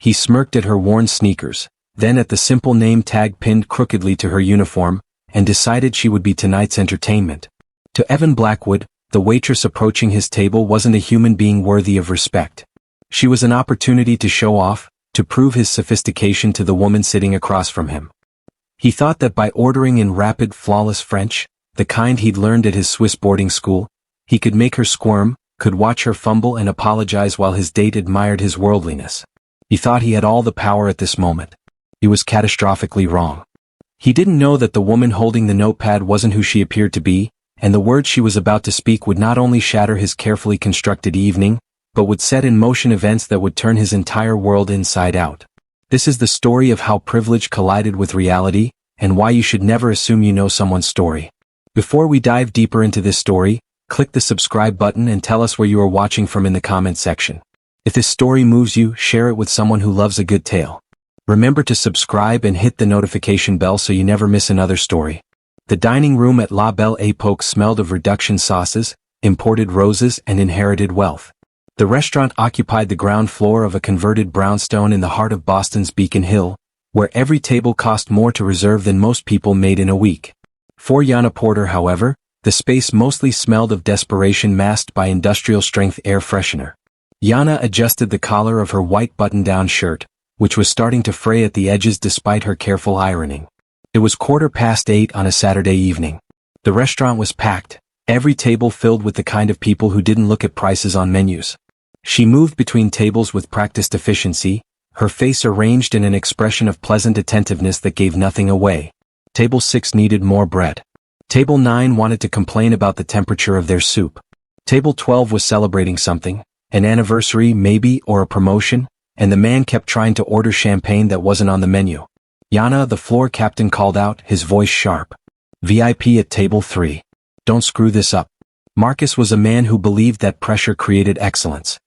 He smirked at her worn sneakers, then at the simple name tag pinned crookedly to her uniform, and decided she would be tonight's entertainment. To Evan Blackwood, the waitress approaching his table wasn't a human being worthy of respect. She was an opportunity to show off, to prove his sophistication to the woman sitting across from him. He thought that by ordering in rapid, flawless French, the kind he'd learned at his Swiss boarding school, he could make her squirm, could watch her fumble and apologize while his date admired his worldliness. He thought he had all the power at this moment. He was catastrophically wrong. He didn't know that the woman holding the notepad wasn't who she appeared to be, and the words she was about to speak would not only shatter his carefully constructed evening, but would set in motion events that would turn his entire world inside out. This is the story of how privilege collided with reality, and why you should never assume you know someone's story. Before we dive deeper into this story, click the subscribe button and tell us where you are watching from in the comments section. If this story moves you, share it with someone who loves a good tale. Remember to subscribe and hit the notification bell so you never miss another story. The dining room at La Belle Époque smelled of reduction sauces, imported roses and inherited wealth. The restaurant occupied the ground floor of a converted brownstone in the heart of Boston's Beacon Hill, where every table cost more to reserve than most people made in a week. For Janne Porter, however, the space mostly smelled of desperation masked by industrial-strength air freshener. Janne adjusted the collar of her white button-down shirt, which was starting to fray at the edges despite her careful ironing. It was 8:15 on a Saturday evening. The restaurant was packed, every table filled with the kind of people who didn't look at prices on menus. She moved between tables with practiced efficiency, her face arranged in an expression of pleasant attentiveness that gave nothing away. Table 6 needed more bread. Table 9 wanted to complain about the temperature of their soup. Table 12 was celebrating something, an anniversary maybe or a promotion, and the man kept trying to order champagne that wasn't on the menu. Janne, the floor captain, called out, his voice sharp. VIP at table 3. Don't screw this up. Marcus was a man who believed that pressure created excellence.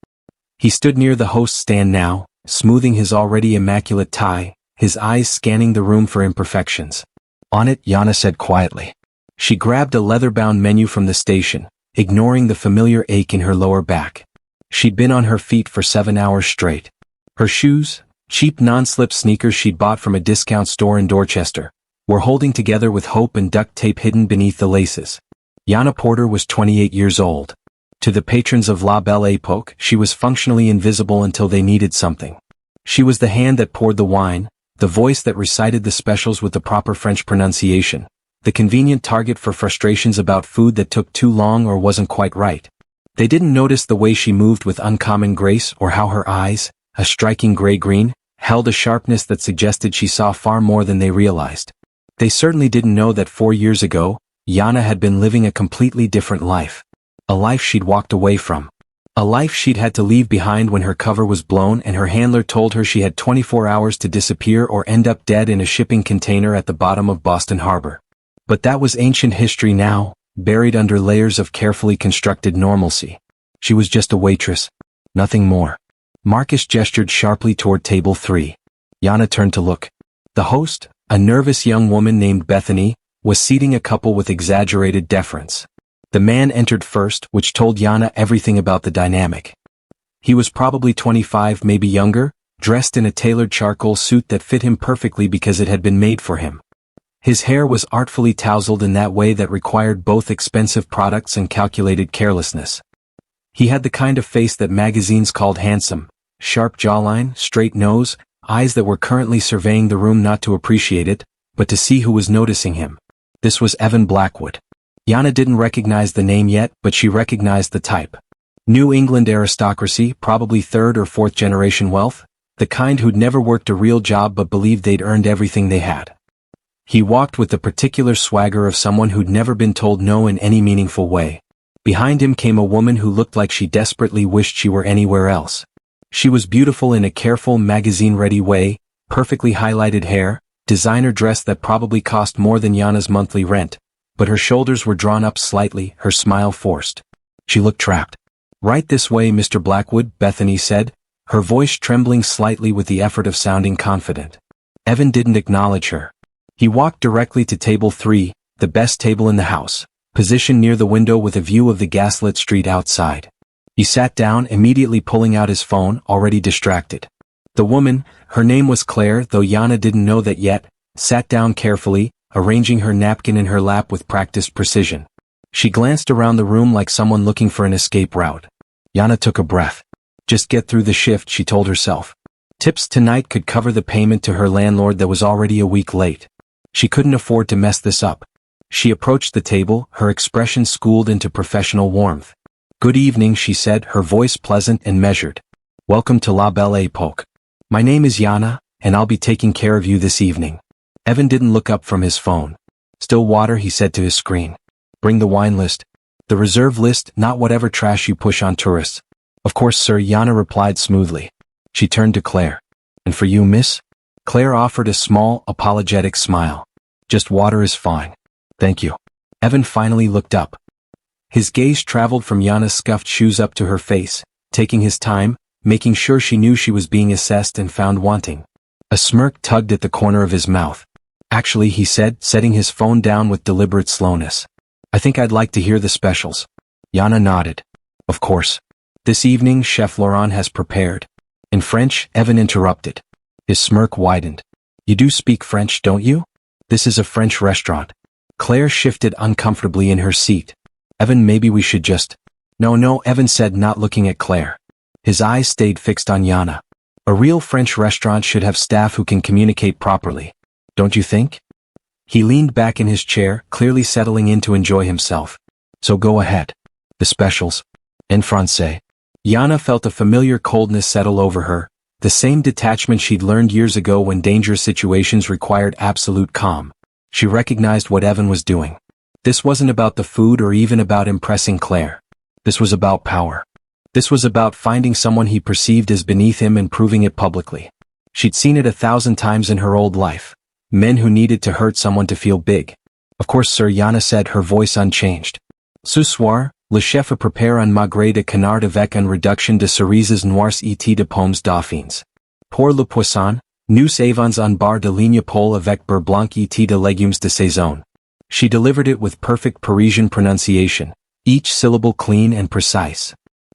He stood near the host's stand now, smoothing his already immaculate tie, his eyes scanning the room for imperfections. On it, Janne said quietly. She grabbed a leather-bound menu from the station, ignoring the familiar ache in her lower back. She'd been on her feet for 7 hours straight. Her shoes, cheap non-slip sneakers she'd bought from a discount store in Dorchester, were holding together with hope and duct tape hidden beneath the laces. Janne Porter was 28 years old. To the patrons of La Belle Époque, she was functionally invisible until they needed something. She was the hand that poured the wine, the voice that recited the specials with the proper French pronunciation, the convenient target for frustrations about food that took too long or wasn't quite right. They didn't notice the way she moved with uncommon grace or how her eyes, a striking gray-green, held a sharpness that suggested she saw far more than they realized. They certainly didn't know that 4 years ago, Janne had been living a completely different life. A life she'd walked away from. A life she'd had to leave behind when her cover was blown and her handler told her she had 24 hours to disappear or end up dead in a shipping container at the bottom of Boston Harbor. But that was ancient history now, buried under layers of carefully constructed normalcy. She was just a waitress. Nothing more. Marcus gestured sharply toward table 3. Janne turned to look. The host, a nervous young woman named Bethany, was seating a couple with exaggerated deference. The man entered first, which told Janne everything about the dynamic. He was probably 25, maybe younger, dressed in a tailored charcoal suit that fit him perfectly because it had been made for him. His hair was artfully tousled in that way that required both expensive products and calculated carelessness. He had the kind of face that magazines called handsome, sharp jawline, straight nose, eyes that were currently surveying the room not to appreciate it, but to see who was noticing him. This was Evan Blackwood. Janne didn't recognize the name yet, but she recognized the type. New England aristocracy, probably 3rd or 4th generation wealth, the kind who'd never worked a real job but believed they'd earned everything they had. He walked with the particular swagger of someone who'd never been told no in any meaningful way. Behind him came a woman who looked like she desperately wished she were anywhere else. She was beautiful in a careful magazine-ready way, perfectly highlighted hair, designer dress that probably cost more than Janne's monthly rent, but her shoulders were drawn up slightly, her smile forced. She looked trapped. "Right this way, Mr. Blackwood," Bethany said, her voice trembling slightly with the effort of sounding confident. Evan didn't acknowledge her. He walked directly to table 3, the best table in the house, positioned near the window with a view of the gaslit street outside. He sat down, immediately pulling out his phone, already distracted. The woman, her name was Claire, though Janne didn't know that yet, sat down carefully, arranging her napkin in her lap with practiced precision. She glanced around the room like someone looking for an escape route. Janne took a breath. Just get through the shift, she told herself. Tips tonight could cover the payment to her landlord that was already a week late. She couldn't afford to mess this up. She approached the table, her expression schooled into professional warmth. Good evening, she said, her voice pleasant and measured. Welcome to La Belle Époque. My name is Janne, and I'll be taking care of you this evening. Evan didn't look up from his phone. Still water, he said to his screen. Bring the wine list. The reserve list, not whatever trash you push on tourists. Of course, sir, Janne replied smoothly. She turned to Claire. And for you, miss? Claire offered a small, apologetic smile. Just water is fine. Thank you. Evan finally looked up. His gaze traveled from Janne's scuffed shoes up to her face, taking his time, making sure she knew she was being assessed and found wanting. A smirk tugged at the corner of his mouth. Actually, he said, setting his phone down with deliberate slowness. I think I'd like to hear the specials. Janne nodded. Of course. This evening, Chef Laurent has prepared. In French, Evan interrupted. His smirk widened. You do speak French, don't you? This is a French restaurant. Claire shifted uncomfortably in her seat. Evan, maybe we should just... No, Evan said, not looking at Claire. His eyes stayed fixed on Janne. A real French restaurant should have staff who can communicate properly. Don't you think? He leaned back in his chair, clearly settling in to enjoy himself. So go ahead. The specials. En français. Janne felt a familiar coldness settle over her, the same detachment she'd learned years ago when dangerous situations required absolute calm. She recognized what Evan was doing. This wasn't about the food or even about impressing Claire. This was about power. This was about finding someone he perceived as beneath him and proving it publicly. She'd seen it 1,000 times in her old life. Men who needed to hurt someone to feel big. Of course, sir, Janne said, her voice unchanged. Ce soir, le chef a prépare un magret de canard avec une réduction de cerises noires et de pommes dauphines. Pour le poisson, nous avons un bar de ligne pole avec beurre blanc et de légumes de saison. She delivered it with perfect Parisian pronunciation, each syllable clean and precise.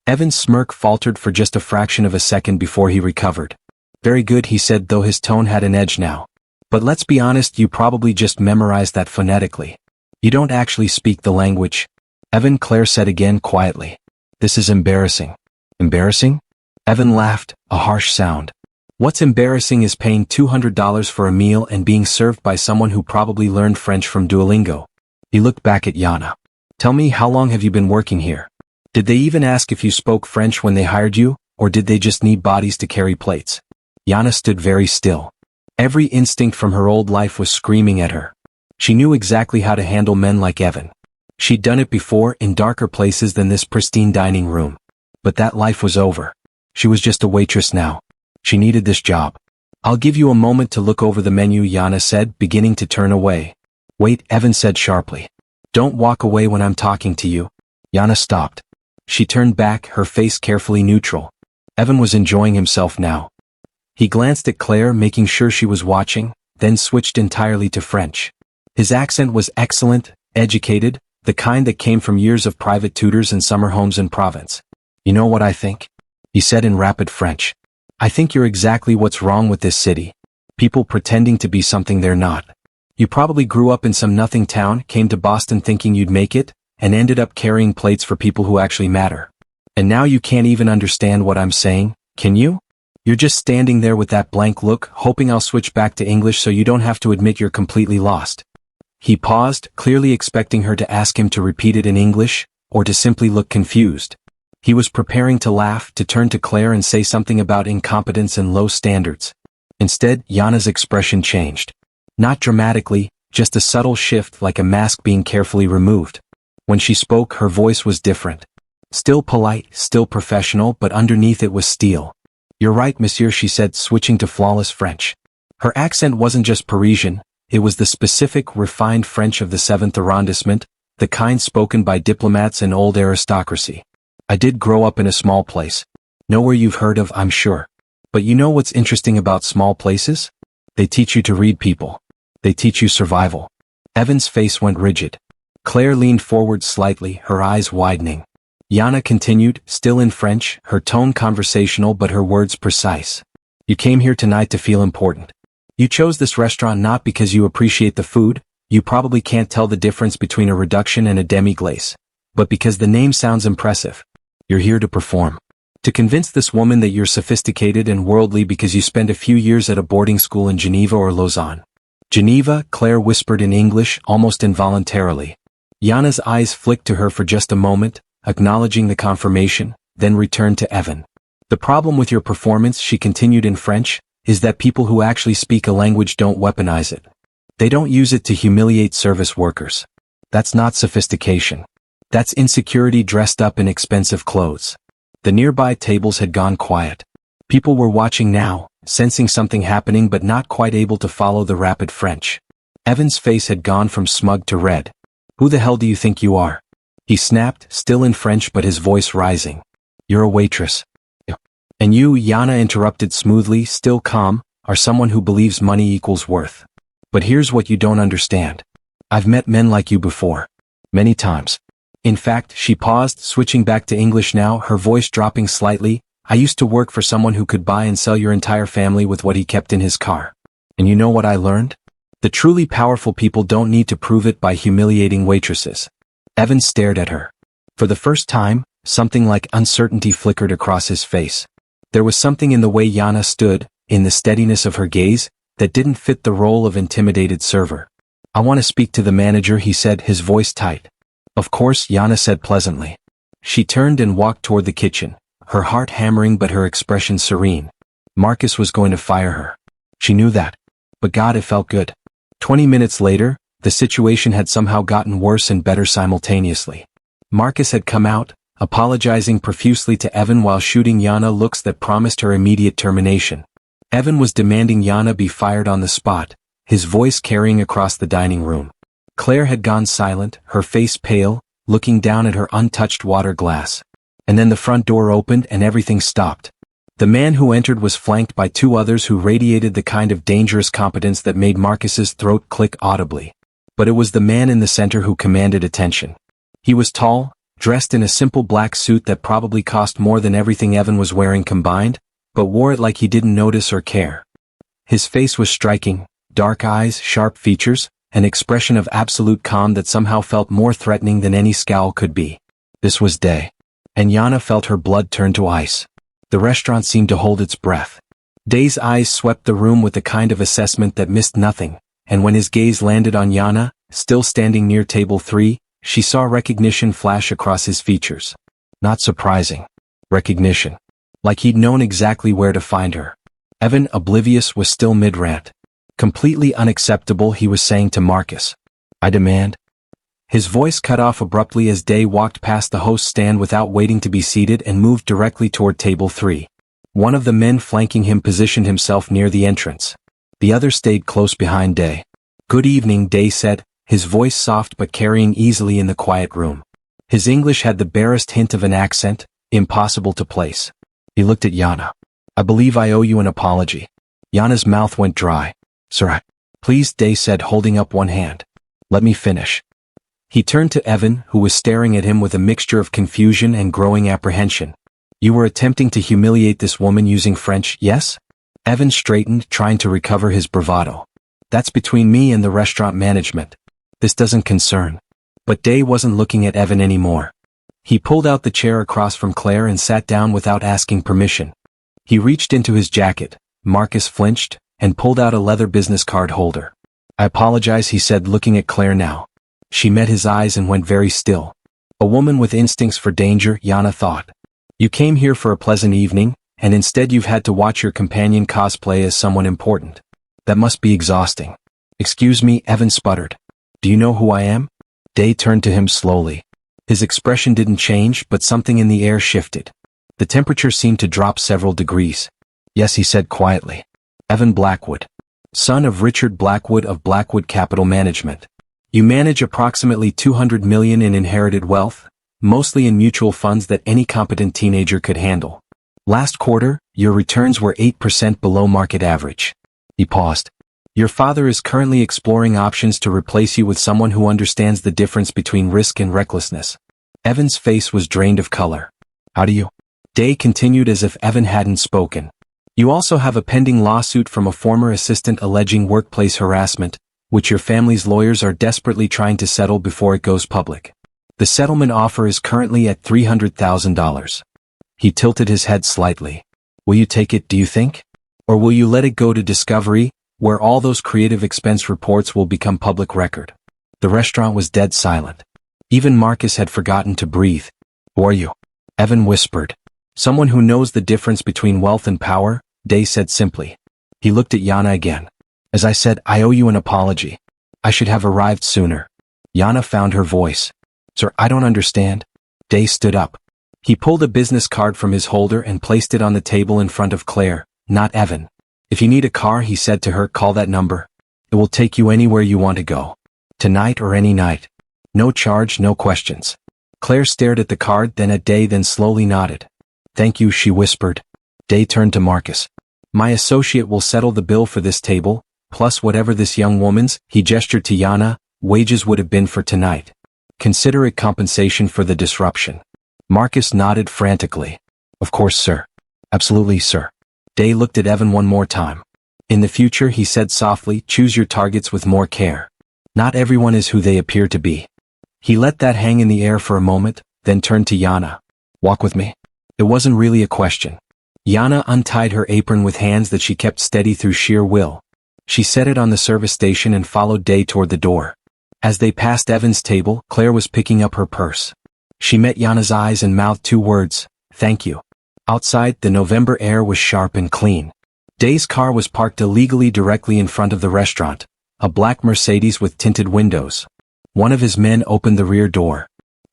Evan's smirk faltered for just a fraction of a second before he recovered. Very good, he said, though his tone had an edge now. But let's be honest, you probably just memorized that phonetically. You don't actually speak the language. Evan, Claire said again quietly. This is embarrassing. Embarrassing? Evan laughed, a harsh sound. What's embarrassing is paying $200 for a meal and being served by someone who probably learned French from Duolingo. He looked back at Janne. Tell me, how long have you been working here? Did they even ask if you spoke French when they hired you, or did they just need bodies to carry plates? Janne stood very still. Every instinct from her old life was screaming at her. She knew exactly how to handle men like Evan. She'd done it before in darker places than this pristine dining room. But that life was over. She was just a waitress now. She needed this job. I'll give you a moment to look over the menu, Janne said, beginning to turn away. Wait, Evan said sharply. Don't walk away when I'm talking to you. Janne stopped. She turned back, her face carefully neutral. Evan was enjoying himself now. He glanced at Claire, making sure she was watching, then switched entirely to French. His accent was excellent, educated, the kind that came from years of private tutors and summer homes in Provence. You know what I think? He said in rapid French. I think you're exactly what's wrong with this city. People pretending to be something they're not. You probably grew up in some nothing town, came to Boston thinking you'd make it, and ended up carrying plates for people who actually matter. And now you can't even understand what I'm saying, can you? You're just standing there with that blank look, hoping I'll switch back to English so you don't have to admit you're completely lost. He paused, clearly expecting her to ask him to repeat it in English, or to simply look confused. He was preparing to laugh, to turn to Claire and say something about incompetence and low standards. Instead, Janne's expression changed. Not dramatically, just a subtle shift like a mask being carefully removed. When she spoke, her voice was different. Still polite, still professional, but underneath it was steel. You're right, monsieur, she said, switching to flawless French. Her accent wasn't just Parisian, it was the specific, refined French of the 7th arrondissement, the kind spoken by diplomats and old aristocracy. I did grow up in a small place. Nowhere you've heard of, I'm sure. But you know what's interesting about small places? They teach you to read people. They teach you survival. Evan's face went rigid. Claire leaned forward slightly, her eyes widening. Janne continued, still in French, her tone conversational but her words precise. You came here tonight to feel important. You chose this restaurant not because you appreciate the food, you probably can't tell the difference between a reduction and a demi-glace, but because the name sounds impressive. You're here to perform. To convince this woman that you're sophisticated and worldly because you spent a few years at a boarding school in Geneva or Lausanne. Geneva, Claire whispered in English, almost involuntarily. Janne's eyes flicked to her for just a moment, acknowledging the confirmation, then returned to Evan. The problem with your performance, she continued in French, is that people who actually speak a language don't weaponize it. They don't use it to humiliate service workers. That's not sophistication. That's insecurity dressed up in expensive clothes. The nearby tables had gone quiet. People were watching now, sensing something happening but not quite able to follow the rapid French. Evan's face had gone from smug to red. Who the hell do you think you are? He snapped, still in French but his voice rising. You're a waitress. And you, Janne interrupted smoothly, still calm, are someone who believes money equals worth. But here's what you don't understand. I've met men like you before. Many times. In fact, she paused, switching back to English now, her voice dropping slightly. I used to work for someone who could buy and sell your entire family with what he kept in his car. And you know what I learned? The truly powerful people don't need to prove it by humiliating waitresses. Evan stared at her. For the first time, something like uncertainty flickered across his face. There was something in the way Janne stood, in the steadiness of her gaze, that didn't fit the role of intimidated server. I want to speak to the manager, he said, his voice tight. Of course, Janne said pleasantly. She turned and walked toward the kitchen, her heart hammering but her expression serene. Marcus was going to fire her. She knew that. But God, it felt good. 20 minutes later, the situation had somehow gotten worse and better simultaneously. Marcus had come out, apologizing profusely to Evan while shooting Janne looks that promised her immediate termination. Evan was demanding Janne be fired on the spot, his voice carrying across the dining room. Claire had gone silent, her face pale, looking down at her untouched water glass. And then the front door opened and everything stopped. The man who entered was flanked by two others who radiated the kind of dangerous competence that made Marcus's throat click audibly. But it was the man in the center who commanded attention. He was tall, dressed in a simple black suit that probably cost more than everything Evan was wearing combined, but wore it like he didn't notice or care. His face was striking, dark eyes, sharp features, an expression of absolute calm that somehow felt more threatening than any scowl could be. This was Day. And Janne felt her blood turn to ice. The restaurant seemed to hold its breath. Day's eyes swept the room with a kind of assessment that missed nothing, and when his gaze landed on Janne, still standing near table 3, she saw recognition flash across his features. Not surprising. Recognition. Like he'd known exactly where to find her. Evan, oblivious, was still mid-rant. Completely unacceptable, he was saying to Marcus. I demand. His voice cut off abruptly as Day walked past the host's stand without waiting to be seated and moved directly toward table 3. One of the men flanking him positioned himself near the entrance. The other stayed close behind Day. Good evening, Day said, his voice soft but carrying easily in the quiet room. His English had the barest hint of an accent, impossible to place. He looked at Janne. I believe I owe you an apology. Janne's mouth went dry. Sir, please, Day said, holding up one hand. Let me finish. He turned to Evan, who was staring at him with a mixture of confusion and growing apprehension. You were attempting to humiliate this woman using French, yes? Evan straightened, trying to recover his bravado. That's between me and the restaurant management. This doesn't concern. But Day wasn't looking at Evan anymore. He pulled out the chair across from Claire and sat down without asking permission. He reached into his jacket, Marcus flinched, and pulled out a leather business card holder. I apologize, he said, looking at Claire now. She met his eyes and went very still. A woman with instincts for danger, Janne thought. You came here for a pleasant evening, and instead you've had to watch your companion cosplay as someone important. That must be exhausting. Excuse me, Evan sputtered. Do you know who I am? Day turned to him slowly. His expression didn't change, but something in the air shifted. The temperature seemed to drop several degrees. Yes, he said quietly. Evan Blackwood. Son of Richard Blackwood of Blackwood Capital Management. You manage approximately 200 million in inherited wealth, mostly in mutual funds that any competent teenager could handle. Last quarter, your returns were 8% below market average. He paused. Your father is currently exploring options to replace you with someone who understands the difference between risk and recklessness. Evan's face was drained of color. How do you? Day continued as if Evan hadn't spoken. You also have a pending lawsuit from a former assistant alleging workplace harassment, which your family's lawyers are desperately trying to settle before it goes public. The settlement offer is currently at $300,000. He tilted his head slightly. Will you take it, do you think? Or will you let it go to discovery, where all those creative expense reports will become public record? The restaurant was dead silent. Even Marcus had forgotten to breathe. Who are you? Evan whispered. Someone who knows the difference between wealth and power, Day said simply. He looked at Janne again. As I said, I owe you an apology. I should have arrived sooner. Janne found her voice. Sir, I don't understand. Day stood up. He pulled a business card from his holder and placed it on the table in front of Claire, not Evan. If you need a car, he said to her, call that number. It will take you anywhere you want to go. Tonight or any night. No charge, no questions. Claire stared at the card, then at Day, then slowly nodded. Thank you, she whispered. Day turned to Marcus. My associate will settle the bill for this table, plus whatever this young woman's, he gestured to Janne, wages would have been for tonight. Consider it compensation for the disruption. Marcus nodded frantically. Of course, sir. Absolutely, sir. Day looked at Evan one more time. In the future, he said softly, choose your targets with more care. Not everyone is who they appear to be. He let that hang in the air for a moment, then turned to Janne. Walk with me. It wasn't really a question. Janne untied her apron with hands that she kept steady through sheer will. She set it on the service station and followed Day toward the door. As they passed Evan's table, Claire was picking up her purse. She met Janne's eyes and mouthed two words, thank you. Outside, the November air was sharp and clean. Day's car was parked illegally directly in front of the restaurant, a black Mercedes with tinted windows. One of his men opened the rear door.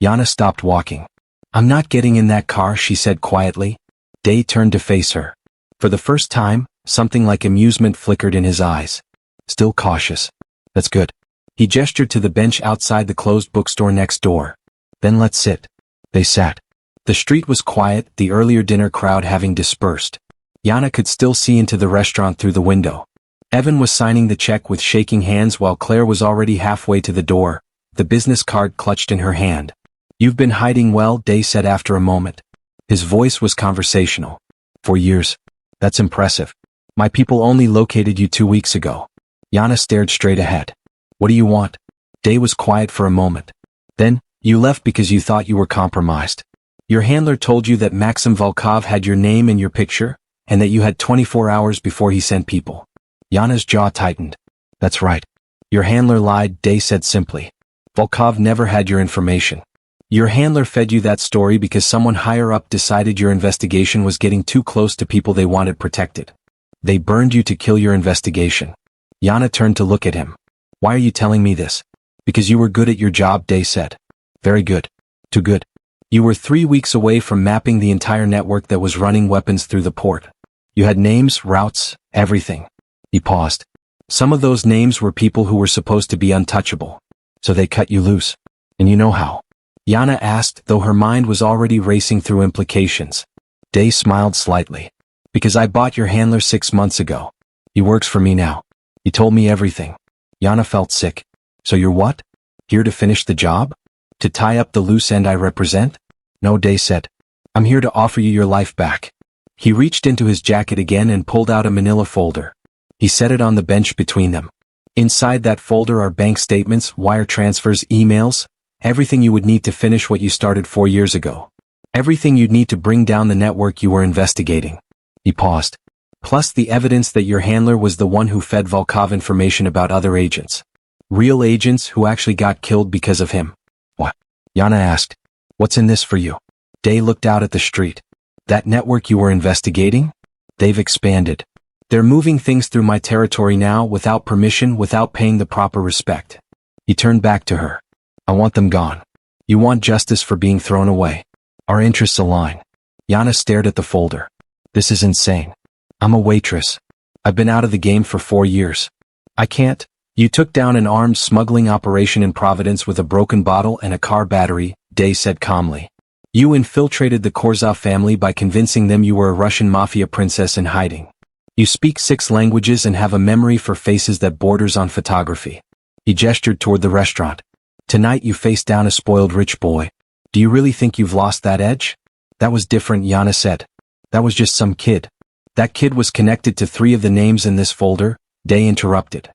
Janne stopped walking. I'm not getting in that car, she said quietly. Day turned to face her. For the first time, something like amusement flickered in his eyes. Still cautious. That's good. He gestured to the bench outside the closed bookstore next door. Then let's sit. They sat. The street was quiet, the earlier dinner crowd having dispersed. Janne could still see into the restaurant through the window. Evan was signing the check with shaking hands while Claire was already halfway to the door, the business card clutched in her hand. You've been hiding well, Day said after a moment. His voice was conversational. For years. That's impressive. My people only located you 2 weeks ago. Janne stared straight ahead. What do you want? Day was quiet for a moment. Then, you left because you thought you were compromised. Your handler told you that Mcsame Volkov had your name and your picture, and that you had 24 hours before he sent people. Janne's jaw tightened. That's right. Your handler lied, Day said simply. Volkov never had your information. Your handler fed you that story because someone higher up decided your investigation was getting too close to people they wanted protected. They burned you to kill your investigation. Janne turned to look at him. Why are you telling me this? Because you were good at your job, Day said. Very good. Too good. You were 3 weeks away from mapping the entire network that was running weapons through the port. You had names, routes, everything. He paused. Some of those names were people who were supposed to be untouchable. So they cut you loose. And you know how? Janne asked, though her mind was already racing through implications. Day smiled slightly. Because I bought your handler 6 months ago. He works for me now. He told me everything. Janne felt sick. So you're what? Here to finish the job? To tie up the loose end I represent? No, Day said. I'm here to offer you your life back. He reached into his jacket again and pulled out a manila folder. He set it on the bench between them. Inside that folder are bank statements, wire transfers, emails, everything you would need to finish what you started 4 years ago. Everything you'd need to bring down the network you were investigating. He paused. Plus the evidence that your handler was the one who fed Volkov information about other agents. Real agents who actually got killed because of him. What? Janne asked. What's in this for you? Day looked out at the street. That network you were investigating? They've expanded. They're moving things through my territory now without permission, without paying the proper respect. He turned back to her. I want them gone. You want justice for being thrown away. Our interests align. Janne stared at the folder. This is insane. I'm a waitress. I've been out of the game for 4 years. I can't. You took down an armed smuggling operation in Providence with a broken bottle and a car battery, Day said calmly. You infiltrated the Korzov family by convincing them you were a Russian Mafia princess in hiding. You speak 6 languages and have a memory for faces that borders on photography. He gestured toward the restaurant. Tonight you faced down a spoiled rich boy. Do you really think you've lost that edge? That was different, Janne said. That was just some kid. That kid was connected to 3 of the names in this folder, Day interrupted.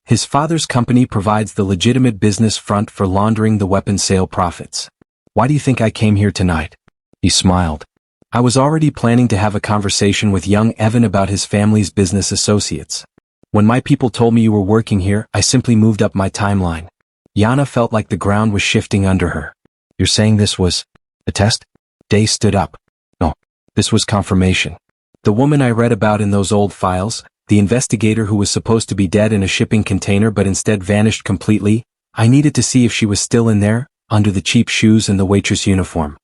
His father's company provides the legitimate business front for laundering the weapon sale profits. Why do you think I came here tonight? He smiled. I was already planning to have a conversation with young Evan about his family's business associates. When my people told me you were working here, I simply moved up my timeline. Janne felt like the ground was shifting under her. You're saying this was a test? Day stood up. No, this was confirmation. The woman I read about in those old files, the investigator who was supposed to be dead in a shipping container but instead vanished completely, I needed to see if she was still in there, under the cheap shoes and the waitress uniform.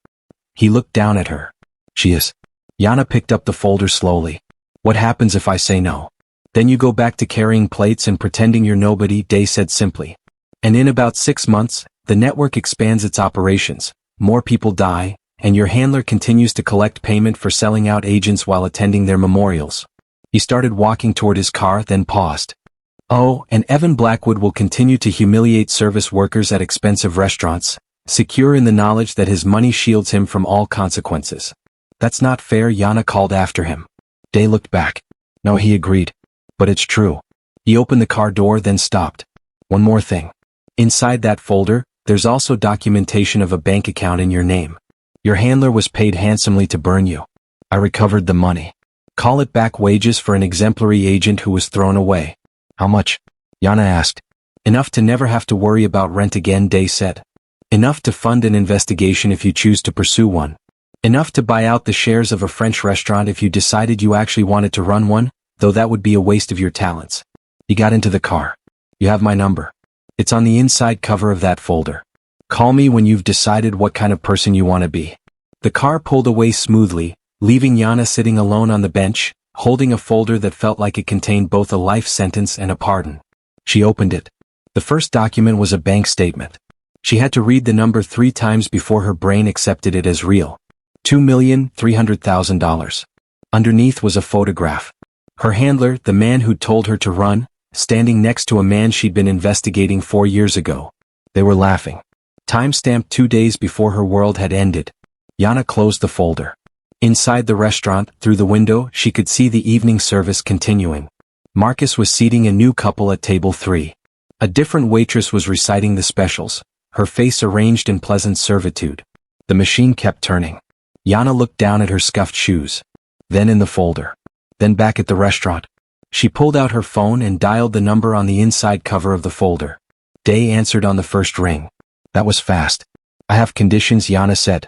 He looked down at her. She is. Janne picked up the folder slowly. What happens if I say no? Then you go back to carrying plates and pretending you're nobody, Day said simply. And in about 6 months, the network expands its operations, more people die, and your handler continues to collect payment for selling out agents while attending their memorials. He started walking toward his car, then paused. Oh, and Evan Blackwood will continue to humiliate service workers at expensive restaurants, secure in the knowledge that his money shields him from all consequences. That's not fair, Janne called after him. Day looked back. No, he agreed. But it's true. He opened the car door, then stopped. One more thing. Inside that folder, there's also documentation of a bank account in your name. Your handler was paid handsomely to burn you. I recovered the money. Call it back wages for an exemplary agent who was thrown away. How much? Janne asked. Enough to never have to worry about rent again, Day said. Enough to fund an investigation if you choose to pursue one. Enough to buy out the shares of a French restaurant if you decided you actually wanted to run one, though that would be a waste of your talents. He got into the car. You have my number. It's on the inside cover of that folder. Call me when you've decided what kind of person you want to be. The car pulled away smoothly, leaving Janne sitting alone on the bench, holding a folder that felt like it contained both a life sentence and a pardon. She opened it. The first document was a bank statement. She had to read the number 3 times before her brain accepted it as real. $2,300,000. Underneath was a photograph. Her handler, the man who'd told her to run, standing next to a man she'd been investigating 4 years ago. They were laughing. Time-stamped 2 days before her world had ended. Janne closed the folder. Inside the restaurant, through the window, she could see the evening service continuing. Marcus was seating a new couple at table 3. A different waitress was reciting the specials, her face arranged in pleasant servitude. The machine kept turning. Janne looked down at her scuffed shoes. Then in the folder. Then back at the restaurant. She pulled out her phone and dialed the number on the inside cover of the folder. Day answered on the first ring. That was fast. I have conditions, Janne said.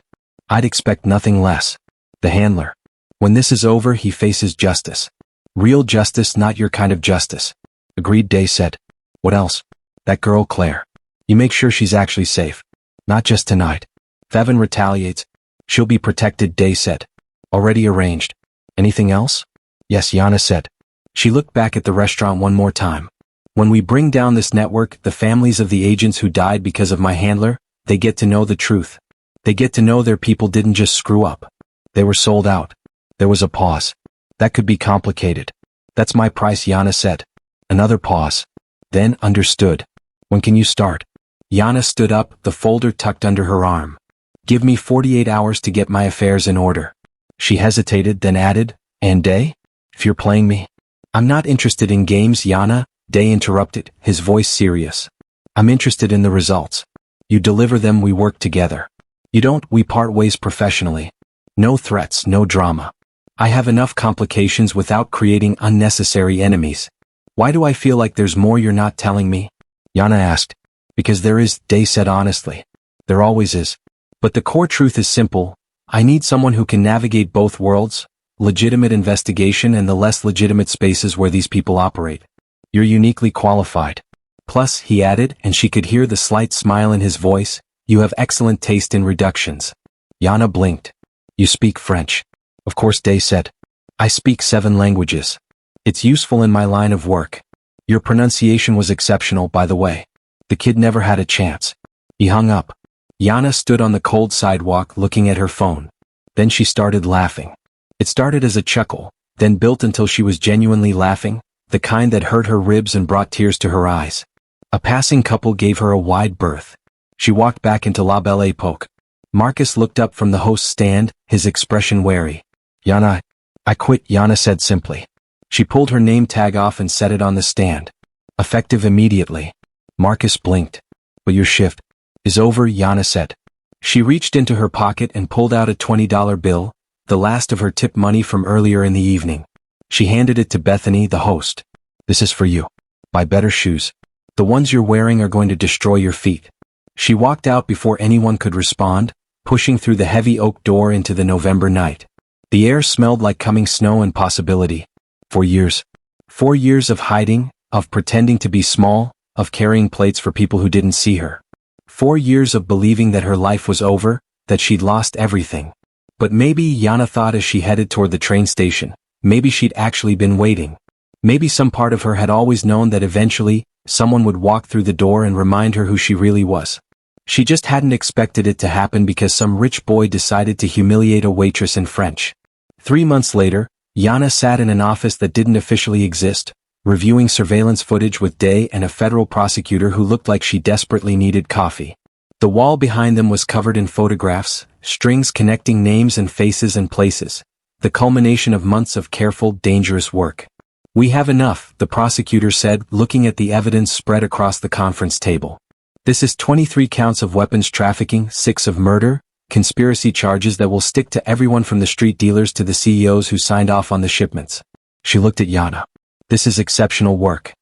I'd expect nothing less. The handler. When this is over, he faces justice. Real justice, not your kind of justice. Agreed, Day said. What else? That girl Claire. You make sure she's actually safe. Not just tonight. If Evan retaliates, she'll be protected, Day said. Already arranged. Anything else? Yes, Janne said. She looked back at the restaurant one more time. When we bring down this network, the families of the agents who died because of my handler, they get to know the truth. They get to know their people didn't just screw up. They were sold out. There was a pause. That could be complicated. That's my price, Janne said. Another pause. Then, understood. When can you start? Janne stood up, the folder tucked under her arm. Give me 48 hours to get my affairs in order. She hesitated, then added, and Day? If you're playing me. I'm not interested in games, Janne, Day interrupted, his voice serious. I'm interested in the results. You deliver them, we work together. You don't, we part ways professionally. No threats, no drama. I have enough complications without creating unnecessary enemies. Why do I feel like there's more you're not telling me? Janne asked. Because there is, Day said honestly. There always is. But the core truth is simple. I need someone who can navigate both worlds, legitimate investigation and the less legitimate spaces where these people operate. You're uniquely qualified. Plus, he added, and she could hear the slight smile in his voice, you have excellent taste in reductions. Janne blinked. You speak French. Of course, Day said. I speak 7 languages. It's useful in my line of work. Your pronunciation was exceptional, by the way. The kid never had a chance. He hung up. Janne stood on the cold sidewalk looking at her phone. Then she started laughing. It started as a chuckle, then built until she was genuinely laughing, the kind that hurt her ribs and brought tears to her eyes. A passing couple gave her a wide berth. She walked back into La Belle Époque. Marcus looked up from the host's stand, his expression wary. Janne, I quit, Janne said simply. She pulled her name tag off and set it on the stand. Effective immediately. Marcus blinked. But your shift is over, Janne said. She reached into her pocket and pulled out a $20 bill, the last of her tip money from earlier in the evening. She handed it to Bethany, the host. This is for you. Buy better shoes. The ones you're wearing are going to destroy your feet. She walked out before anyone could respond, pushing through the heavy oak door into the November night. The air smelled like coming snow and possibility. 4 years. 4 years of hiding, of pretending to be small, of carrying plates for people who didn't see her. 4 years of believing that her life was over, that she'd lost everything. But maybe, Janne thought as she headed toward the train station, maybe she'd actually been waiting. Maybe some part of her had always known that eventually, someone would walk through the door and remind her who she really was. She just hadn't expected it to happen because some rich boy decided to humiliate a waitress in French. 3 months later, Janne sat in an office that didn't officially exist, reviewing surveillance footage with Day and a federal prosecutor who looked like she desperately needed coffee. The wall behind them was covered in photographs, strings connecting names and faces and places, the culmination of months of careful, dangerous work. We have enough, the prosecutor said, looking at the evidence spread across the conference table. This is 23 counts of weapons trafficking, 6 of murder, conspiracy charges that will stick to everyone from the street dealers to the CEOs who signed off on the shipments. She looked at Janne. This is exceptional work.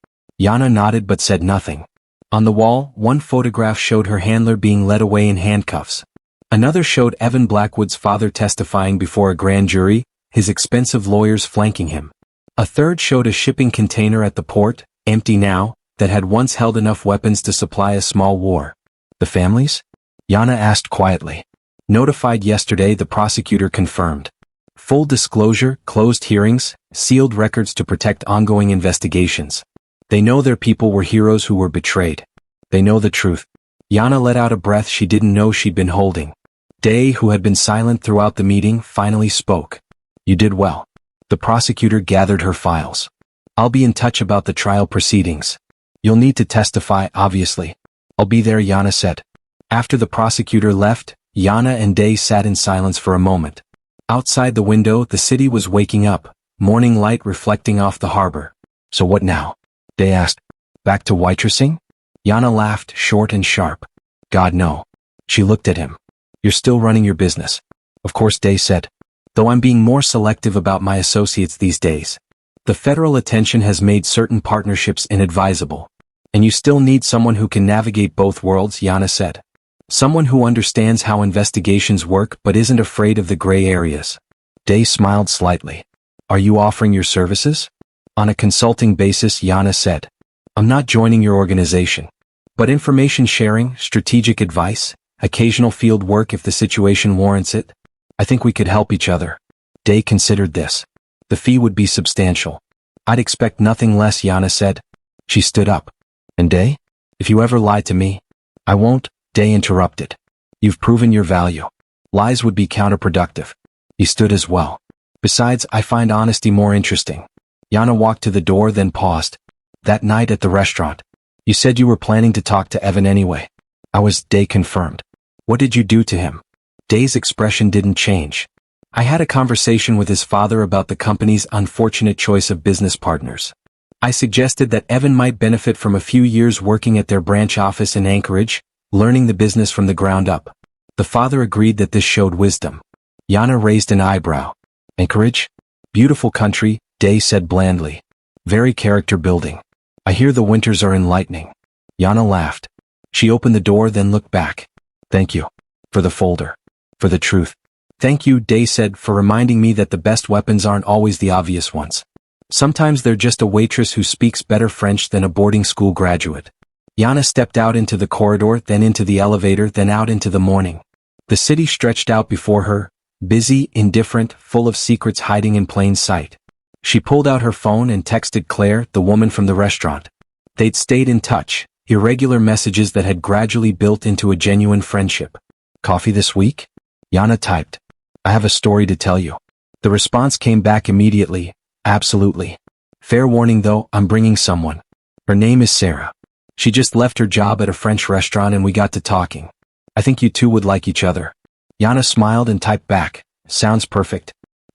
Janne nodded but said nothing. On the wall, one photograph showed her handler being led away in handcuffs. Another showed Evan Blackwood's father testifying before a grand jury, his expensive lawyers flanking him. A third showed a shipping container at the port, empty now, that had once held enough weapons to supply a small war. The families? Janne asked quietly. Notified yesterday, the prosecutor confirmed. Full disclosure, closed hearings, sealed records to protect ongoing investigations. They know their people were heroes who were betrayed. They know the truth. Janne let out a breath she didn't know she'd been holding. Day, who had been silent throughout the meeting, finally spoke. You did well. The prosecutor gathered her files. I'll be in touch about the trial proceedings. You'll need to testify, obviously. I'll be there, Janne said. After the prosecutor left, Janne and Day sat in silence for a moment. Outside the window, the city was waking up, morning light reflecting off the harbor. So what now? Day asked. Back to waitressing? Janne laughed, short and sharp. God, no. She looked at him. You're still running your business. Of course, Day said. Though I'm being more selective about my associates these days. The federal attention has made certain partnerships inadvisable. And you still need someone who can navigate both worlds, Janne said. Someone who understands how investigations work but isn't afraid of the gray areas. Day smiled slightly. Are you offering your services? On a consulting basis, Janne said. I'm not joining your organization. But information sharing, strategic advice, occasional field work if the situation warrants it. I think we could help each other. Day considered this. The fee would be substantial. I'd expect nothing less, Janne said. She stood up. And Day? If you ever lie to me, I won't, Day interrupted. You've proven your value. Lies would be counterproductive. He stood as well. Besides, I find honesty more interesting. Janne walked to the door then paused. That night at the restaurant. You said you were planning to talk to Evan anyway. I was, Day confirmed. What did you do to him? Day's expression didn't change. I had a conversation with his father about the company's unfortunate choice of business partners. I suggested that Evan might benefit from a few years working at their branch office in Anchorage, learning the business from the ground up. The father agreed that this showed wisdom. Janne raised an eyebrow. Anchorage? Beautiful country, Day said blandly. Very character building. I hear the winters are enlightening. Janne laughed. She opened the door then looked back. Thank you. For the folder. For the truth. Thank you, Day said, for reminding me that the best weapons aren't always the obvious ones. Sometimes they're just a waitress who speaks better French than a boarding school graduate. Janne stepped out into the corridor, then into the elevator, then out into the morning. The city stretched out before her, busy, indifferent, full of secrets hiding in plain sight. She pulled out her phone and texted Claire, the woman from the restaurant. They'd stayed in touch, irregular messages that had gradually built into a genuine friendship. Coffee this week? Janne typed. I have a story to tell you. The response came back immediately. Absolutely. Fair warning though, I'm bringing someone. Her name is Sarah. She just left her job at a French restaurant and we got to talking. I think you two would like each other. Janne smiled and typed back. Sounds perfect.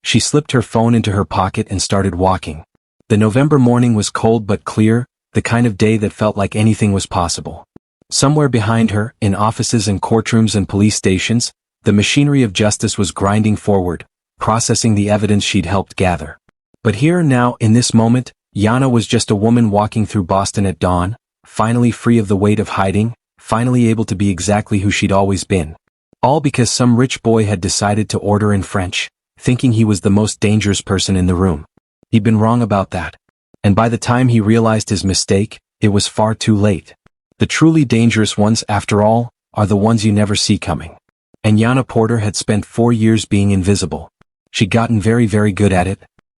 She slipped her phone into her pocket and started walking. The November morning was cold but clear, the kind of day that felt like anything was possible. Somewhere behind her, in offices and courtrooms and police stations, the machinery of justice was grinding forward, processing the evidence she'd helped gather. But here now, in this moment, Janne was just a woman walking through Boston at dawn, finally free of the weight of hiding, finally able to be exactly who she'd always been. All because some rich boy had decided to order in French, thinking he was the most dangerous person in the room. He'd been wrong about that. And by the time he realized his mistake, it was far too late. The truly dangerous ones, after all, are the ones you never see coming. And Janne Porter had spent 4 years being invisible. She'd gotten very, very good at it,